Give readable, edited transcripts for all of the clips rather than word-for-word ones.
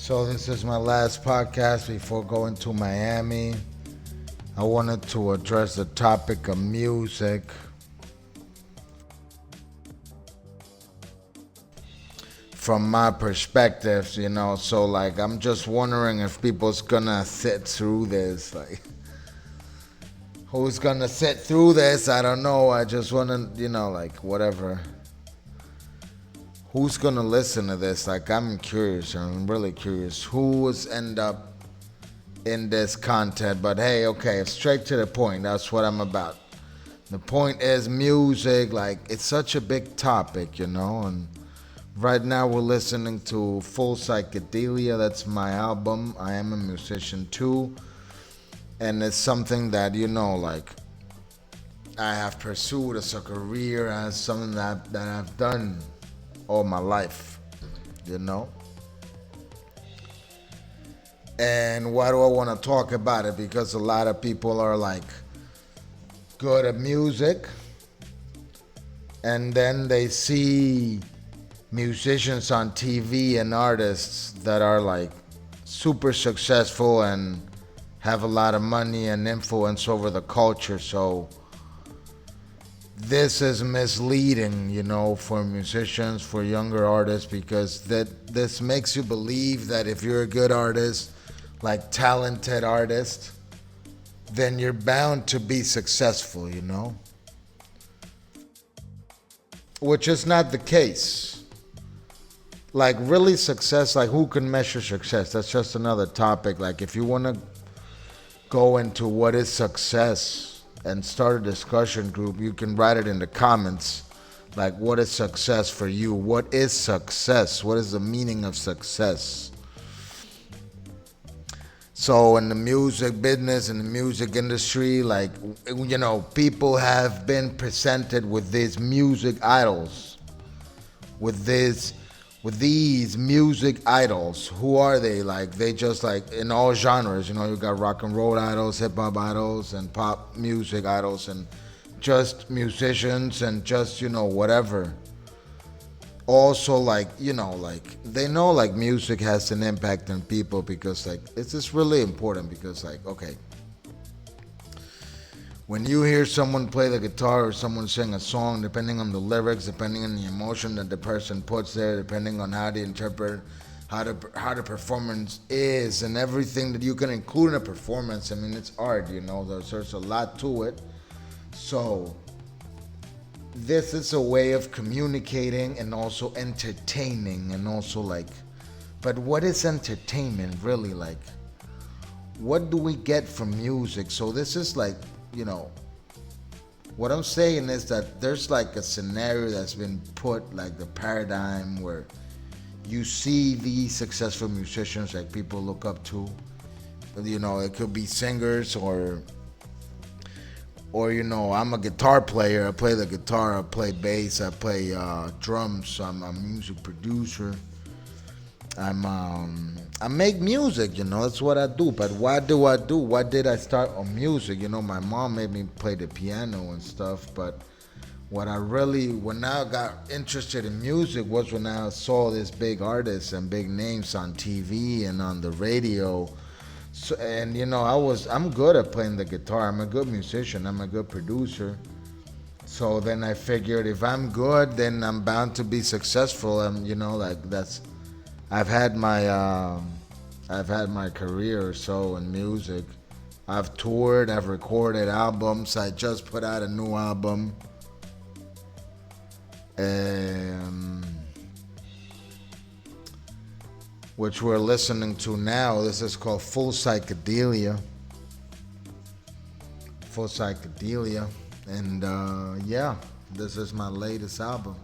So this is my last podcast before going to Miami. I wanted to address the topic of music. From my perspective, so like I'm just wondering if people's gonna sit through this. Like who's gonna sit through this? I don't know. I just wanna, like whatever. Who's gonna listen to this? Like I'm curious. I'm really curious. Who was end up in this content? But hey, okay, straight to the point. That's what I'm about. The point is music. Like it's such a big topic, and right now we're listening to Full Psychedelia. That's my album. I am a musician too, and it's something that like I have pursued as a career, as something that I've done all my life, you know. And why do I want to talk about it? Because a lot of people are like good at music, and then they see musicians on TV and artists that are like super successful and have a lot of money and influence over the culture. So this is misleading, for musicians, for younger artists, because this makes you believe that if you're a good artist, like talented artist, then you're bound to be successful, which is not the case. Like really success, like who can measure success? That's just another topic. Like if you want to go into what is success and start a discussion group, you can write it in the comments. Like what is success for you? What is success? What is the meaning of success? So in the music business, in the music industry, like, people have been presented with these music idols, with these music idols. Who are they? Like they just like in all genres, you got rock and roll idols, hip hop idols, and pop music idols, and just musicians, and just whatever. Also like like they know like music has an impact on people, because like it's just really important, because like okay, when you hear someone play the guitar or someone sing a song, depending on the lyrics, depending on the emotion that the person puts there, depending on how they interpret how the performance is, and everything that you can include in a performance. I mean, it's art, there's a lot to it. So this is a way of communicating and also entertaining, and also like, but what is entertainment really? Like what do we get from music? So this is like, what I'm saying is that there's like a scenario that's been put, like the paradigm where you see these successful musicians like people look up to. It could be singers, or I'm a guitar player. I play the guitar, I play bass, I play drums. I'm a music producer. I make music. That's what I do. But why do I do? Why did I start on music? My mom made me play the piano and stuff. But when I got interested in music was when I saw these big artists and big names on TV and on the radio. So, and I'm good at playing the guitar. I'm a good musician. I'm a good producer. So then I figured if I'm good, then I'm bound to be successful. And like that's, I've had my, I've had my career or so in music. I've toured. I've recorded albums. I just put out a new album. Which we're listening to now. This is called Full Psychedelia. Full Psychedelia. And yeah, this is my latest album.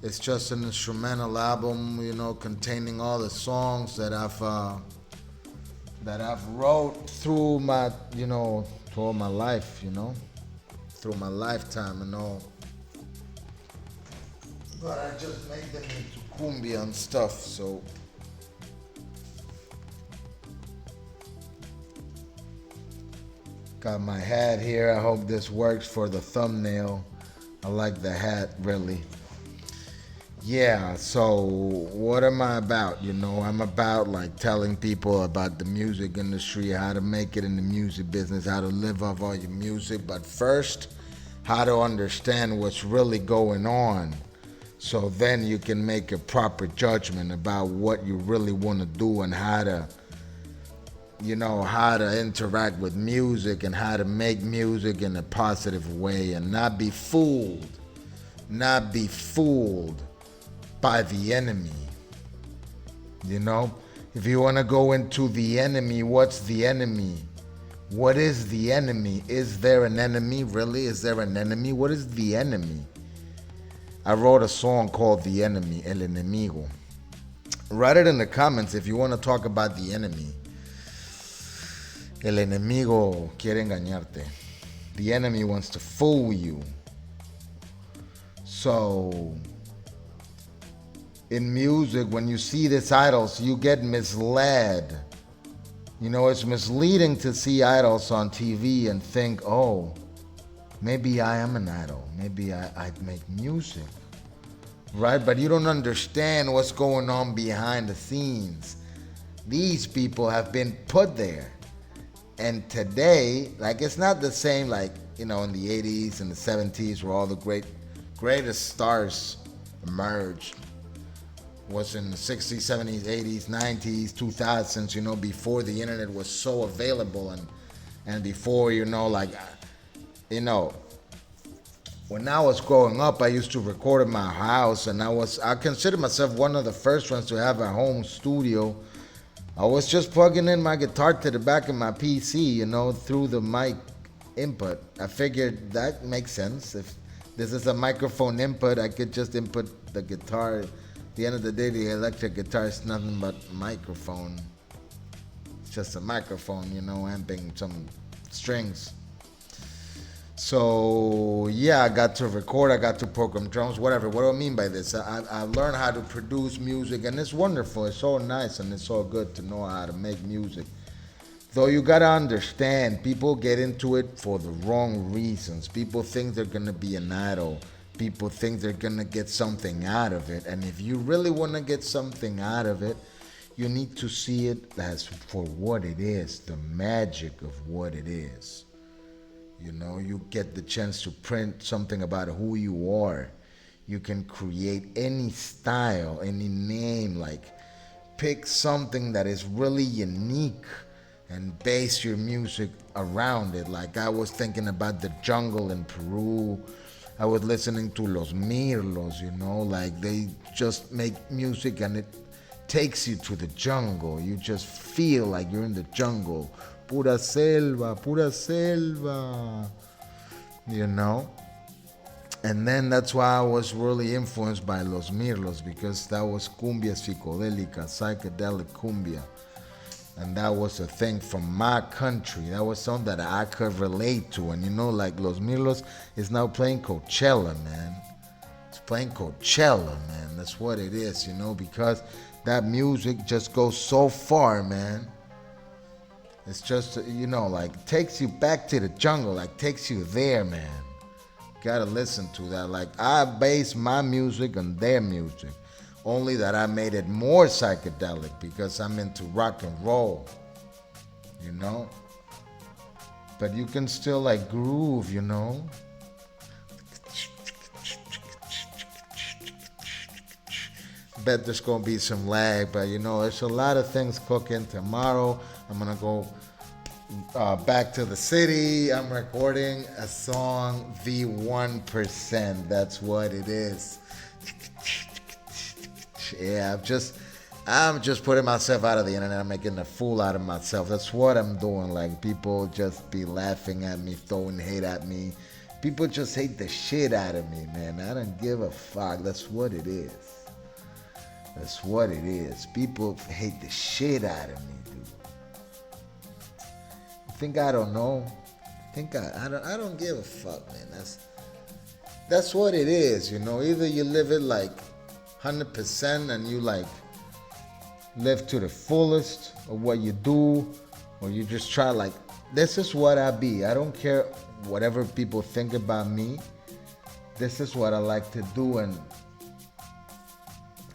It's just an instrumental album, containing all the songs that I've wrote through my, through my life, through my lifetime and all. But I just made them into cumbia and stuff, so got my hat here. I hope this works for the thumbnail. I like the hat, really. Yeah, so what am I about? I'm about like telling people about the music industry, how to make it in the music business, how to live off all your music, but first, how to understand what's really going on. So then you can make a proper judgment about what you really want to do and how to interact with music and how to make music in a positive way and not be fooled by the enemy. You know, if you want to go into the enemy, what's the enemy? What is the enemy? Is there an enemy? Really? Is there an enemy? What is the enemy? I wrote a song called The Enemy, El Enemigo. Write it in the comments if you want to talk about the enemy. El enemigo quiere engañarte. The enemy wants to fool you. So, in music, when you see these idols, you get misled. It's misleading to see idols on TV and think, oh, maybe I am an idol. Maybe I'd make music. Right? But you don't understand what's going on behind the scenes. These people have been put there. And today, like, it's not the same like, in the 80s and the 70s where all the greatest stars emerged. Was in the 60s, 70s, 80s, 90s, 2000s, before the internet was so available and before, when I was growing up, I used to record in my house and I consider myself one of the first ones to have a home studio. I was just plugging in my guitar to the back of my PC, through the mic input. I figured that makes sense. If this is a microphone input, I could just input the guitar. At the end of the day, the electric guitar is nothing but microphone. It's just a microphone, amping some strings. So yeah, I got to record, I got to program drums, whatever. What do I mean by this? I learned how to produce music, and it's wonderful. It's so nice and it's so good to know how to make music. Though you gotta understand, people get into it for the wrong reasons. People think they're gonna be an idol. People think they're gonna get something out of it. And if you really wanna get something out of it, you need to see it as for what it is, the magic of what it is. You get the chance to print something about who you are. You can create any style, any name, like pick something that is really unique and base your music around it. Like I was thinking about the jungle in Peru. I was listening to Los Mirlos, like they just make music and it takes you to the jungle. You just feel like you're in the jungle. Pura selva, pura selva, And then that's why I was really influenced by Los Mirlos, because that was cumbia psicodélica, psychedelic cumbia. And that was a thing from my country. That was something that I could relate to. And like Los Mirlos is now playing Coachella, man. It's playing Coachella, man. That's what it is, because that music just goes so far, man. It's just, like takes you back to the jungle, like takes you there, man. Gotta listen to that. Like I base my music on their music. Only that I made it more psychedelic because I'm into rock and roll, But you can still like groove, Bet there's gonna be some lag, but there's a lot of things cooking. Tomorrow I'm gonna go back to the city. I'm recording a song, The 1%. That's what it is. Yeah, I'm just putting myself out of the internet. I'm making a fool out of myself. That's what I'm doing. Like people just be laughing at me, throwing hate at me. People just hate the shit out of me, man. I don't give a fuck. That's what it is. That's what it is. People hate the shit out of me, dude. You think I don't know? I don't give a fuck, man. That's what it is, Either you live it like 100% and you like live to the fullest of what you do, or you just try like, this is what I be. I don't care whatever people think about me. This is what I like to do, and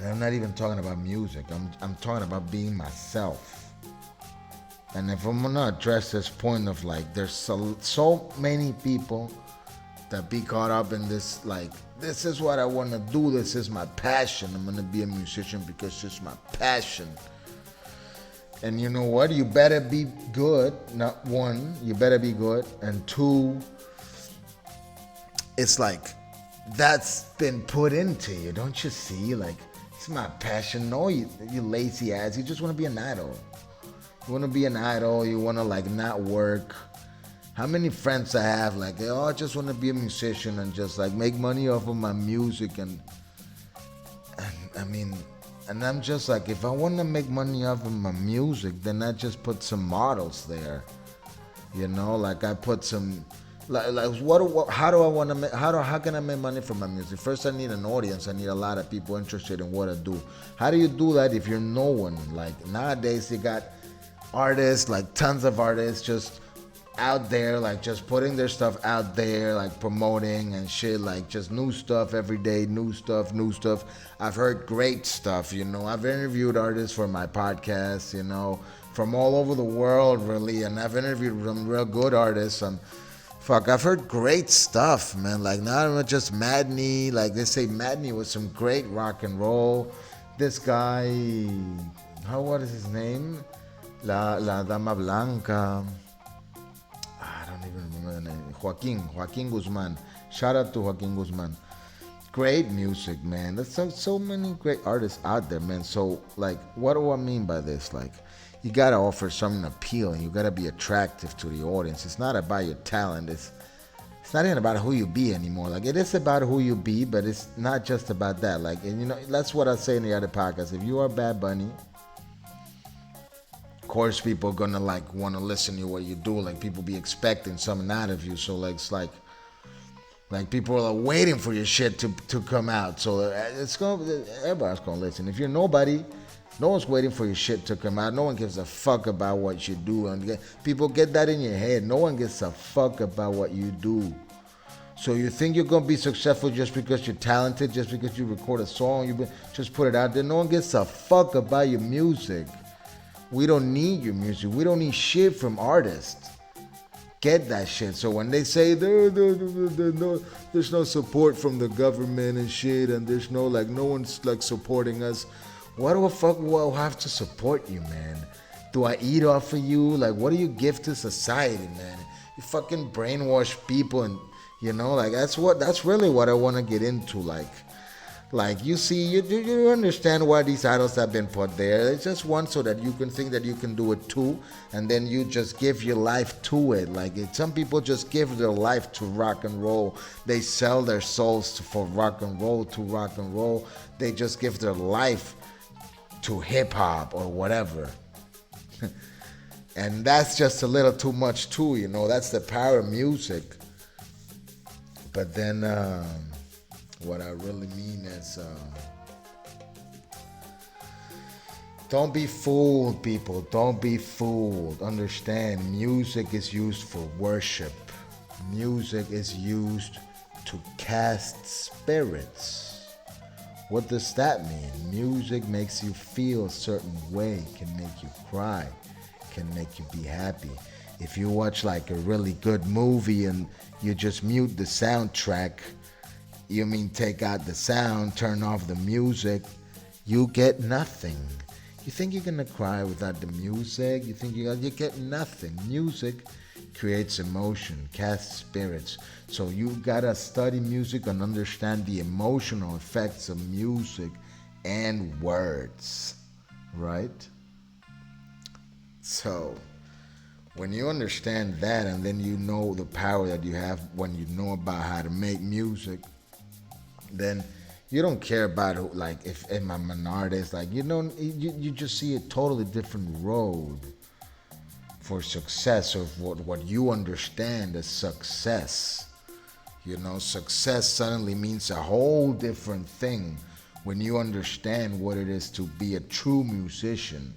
And I'm not even talking about music. I'm talking about being myself. And if I'm gonna address this point of like, there's so many people that be caught up in this, like, this is what I want to do, this is my passion, I'm gonna be a musician because it's my passion. And you know what, you better be good. Not one, you better be good, and two, it's like that's been put into you. Don't you see? Like, it's my passion. No, you lazy ass, you just want to be an idol. You want to be an idol, you want to like not work. How many friends I have, like, oh, I just want to be a musician and just like make money off of my music, and I mean, and I'm just like, if I want to make money off of my music, then I just put some models there, you know, like I put some, like how do I want to make, how can I make money from my music? First, I need an audience. I need a lot of people interested in what I do. How do you do that if you're no one? Like nowadays, you got artists, like tons of artists, just out there, like just putting their stuff out there, like promoting and shit, like just new stuff every day, new stuff. I've heard great stuff, you know. I've interviewed artists for my podcast, you know, from all over the world, really, and I've interviewed some real good artists. I've heard great stuff, man. Like not just Madney, like they say Madney was some great rock and roll. This guy, what is his name? La Dama Blanca. I don't even remember the name. Joaquin Guzman. Shout out to Joaquin Guzman. Great music, man. There's so many great artists out there, man. So, like, what do I mean by this? Like, you gotta offer something appealing. You gotta be attractive to the audience. It's not about your talent. It's not even about who you be anymore. Like, it is about who you be, but it's not just about that. Like, and you know, that's what I say in the other podcast. If you are Bad Bunny, course people are gonna like want to listen to what you do. Like people be expecting something out of you, so like it's like people are waiting for your shit to come out. So everybody's gonna listen. If you're nobody, no one's waiting for your shit to come out. No one gives a fuck about what you do. And people get that in your head. No one gives a fuck about what you do. So you think you're gonna be successful just because you're talented, just because you record a song, you just put it out there. No one gives a fuck about your music. We don't need your music. We don't need shit from artists. Get that shit. So when they say there's no support from the government and shit, and there's no one's like supporting us, why the fuck will I have to support you, man? Do I eat off of you? Like, what do you give to society, man? You fucking brainwash people, and you know, like that's really what I want to get into, Like you see, you understand why these idols have been put there. It's just one so that you can think that you can do it too, and then you just give your life to it. Like some people just give their life to rock and roll. They sell their souls for rock and roll, to rock and roll. They just give their life to hip hop or whatever. And that's just a little too much too, you know. That's the power of music. But then what I really mean is, don't be fooled, people. Don't be fooled. Understand, music is used for worship. Music is used to cast spirits. What does that mean? Music makes you feel a certain way, can make you cry, can make you be happy. If you watch like a really good movie and you just mute the soundtrack, you mean take out the sound, turn off the music, you get nothing. You think you're gonna cry without the music? You think you get nothing. Music creates emotion, casts spirits. So you gotta study music and understand the emotional effects of music and words, right? So when you understand that, and then you know the power that you have when you know about how to make music, then you don't care about who, like if I'm an artist, like you just see a totally different road for success, or what you understand as success. You know, success suddenly means a whole different thing when you understand what it is to be a true musician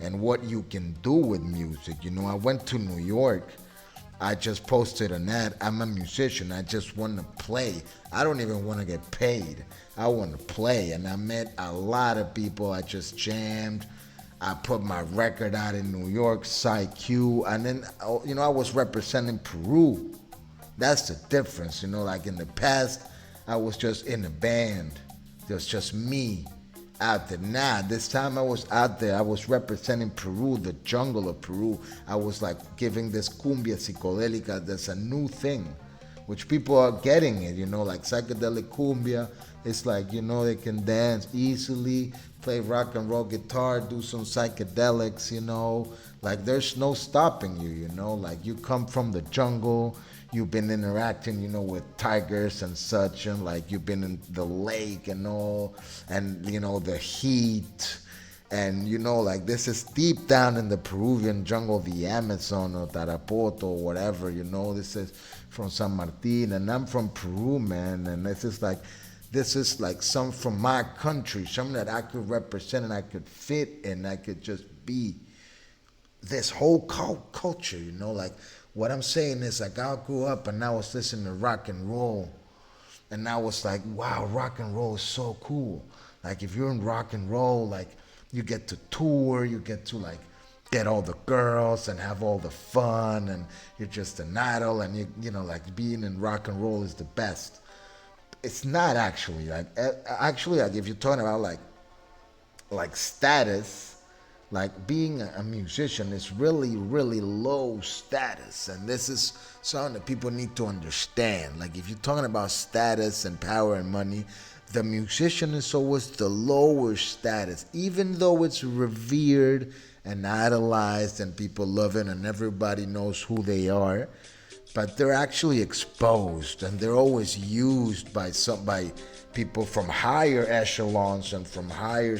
and what you can do with music. You know, I went to New York I just posted an ad. I'm a musician. I just want to play. I don't even want to get paid. I want to play. And I met a lot of people. I just jammed. I put my record out in New York, Q, and then I was representing Peru. That's the difference, like in the past, I was just in a band. It was just me out there. Nah, this time I was out there. I was representing Peru, the jungle of Peru. I was like giving this cumbia psicodélica. That's a new thing, which people are getting it, like psychedelic cumbia. It's like, they can dance easily, play rock and roll guitar, do some psychedelics, like there's no stopping you, like you come from the jungle, you've been interacting, with tigers and such, and like you've been in the lake and all, and the heat, and like this is deep down in the Peruvian jungle, the Amazon or Tarapoto or whatever, this is from San Martin, and I'm from Peru, man, and this is like some from my country, something that I could represent and I could fit and I could just be this whole culture, like what I'm saying is like I grew up and I was listening to rock and roll and I was like, wow, rock and roll is so cool. Like if you're in rock and roll, like you get to tour, you get to like get all the girls and have all the fun and you're just an idol and like being in rock and roll is the best. It's not actually like if you're talking about like status, like being a musician is really low status, and this is something that people need to understand. Like if you're talking about status and power and money, the musician is always the lower status, even though it's revered and idolized and people love it and everybody knows who they are. But they're actually exposed and they're always used by people from higher echelons and from higher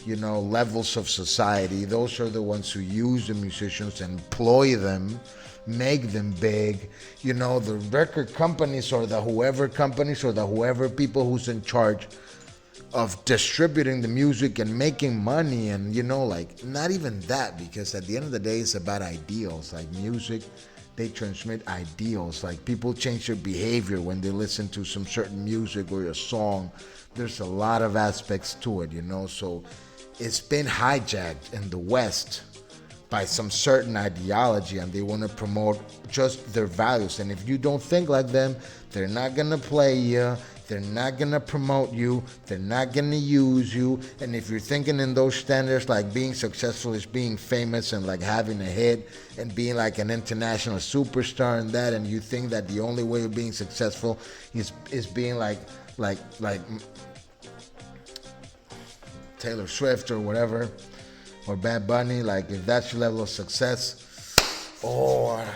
levels of society. Those are the ones who use the musicians, employ them, make them big. The record companies or the whoever people who's in charge of distributing the music and making money, and like not even that, because at the end of the day it's about ideals. Like music, they transmit ideals. Like people change their behavior when they listen to some certain music or a song. There's a lot of aspects to it, so it's been hijacked in the West by some certain ideology, and they want to promote just their values. And if you don't think like them, they're not gonna play you, they're not gonna promote you, they're not gonna use you. And if you're thinking in those standards, like being successful is being famous and like having a hit and being like an international superstar and that, and you think that the only way of being successful is being like Taylor Swift or whatever, or Bad Bunny, like if that's your level of success. Oh, I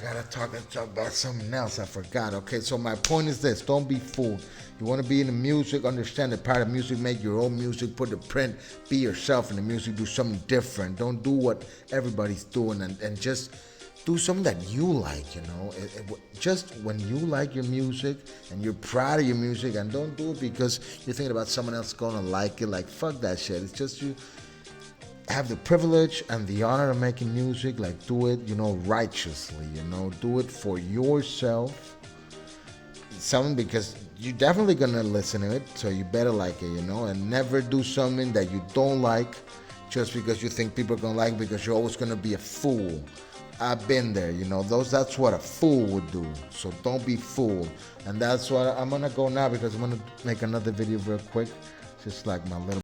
gotta talk about something else. I forgot. Okay, so my point is this: don't be fooled. You want to be in the music, understand the part of music, make your own music, put the print, be yourself in the music, do something different. Don't do what everybody's doing, and just do something that you like, just when you like your music and you're proud of your music, and don't do it because you're thinking about someone else gonna like it. Like fuck that shit. It's just you have the privilege and the honor of making music. Like do it, righteously, do it for yourself. Something because you're definitely gonna listen to it, so you better like it, and never do something that you don't like just because you think people are gonna like it, because you're always gonna be a fool. I've been there, that's what a fool would do. So don't be fooled. And that's what I'm gonna go now, because I'm gonna make another video real quick, just like my little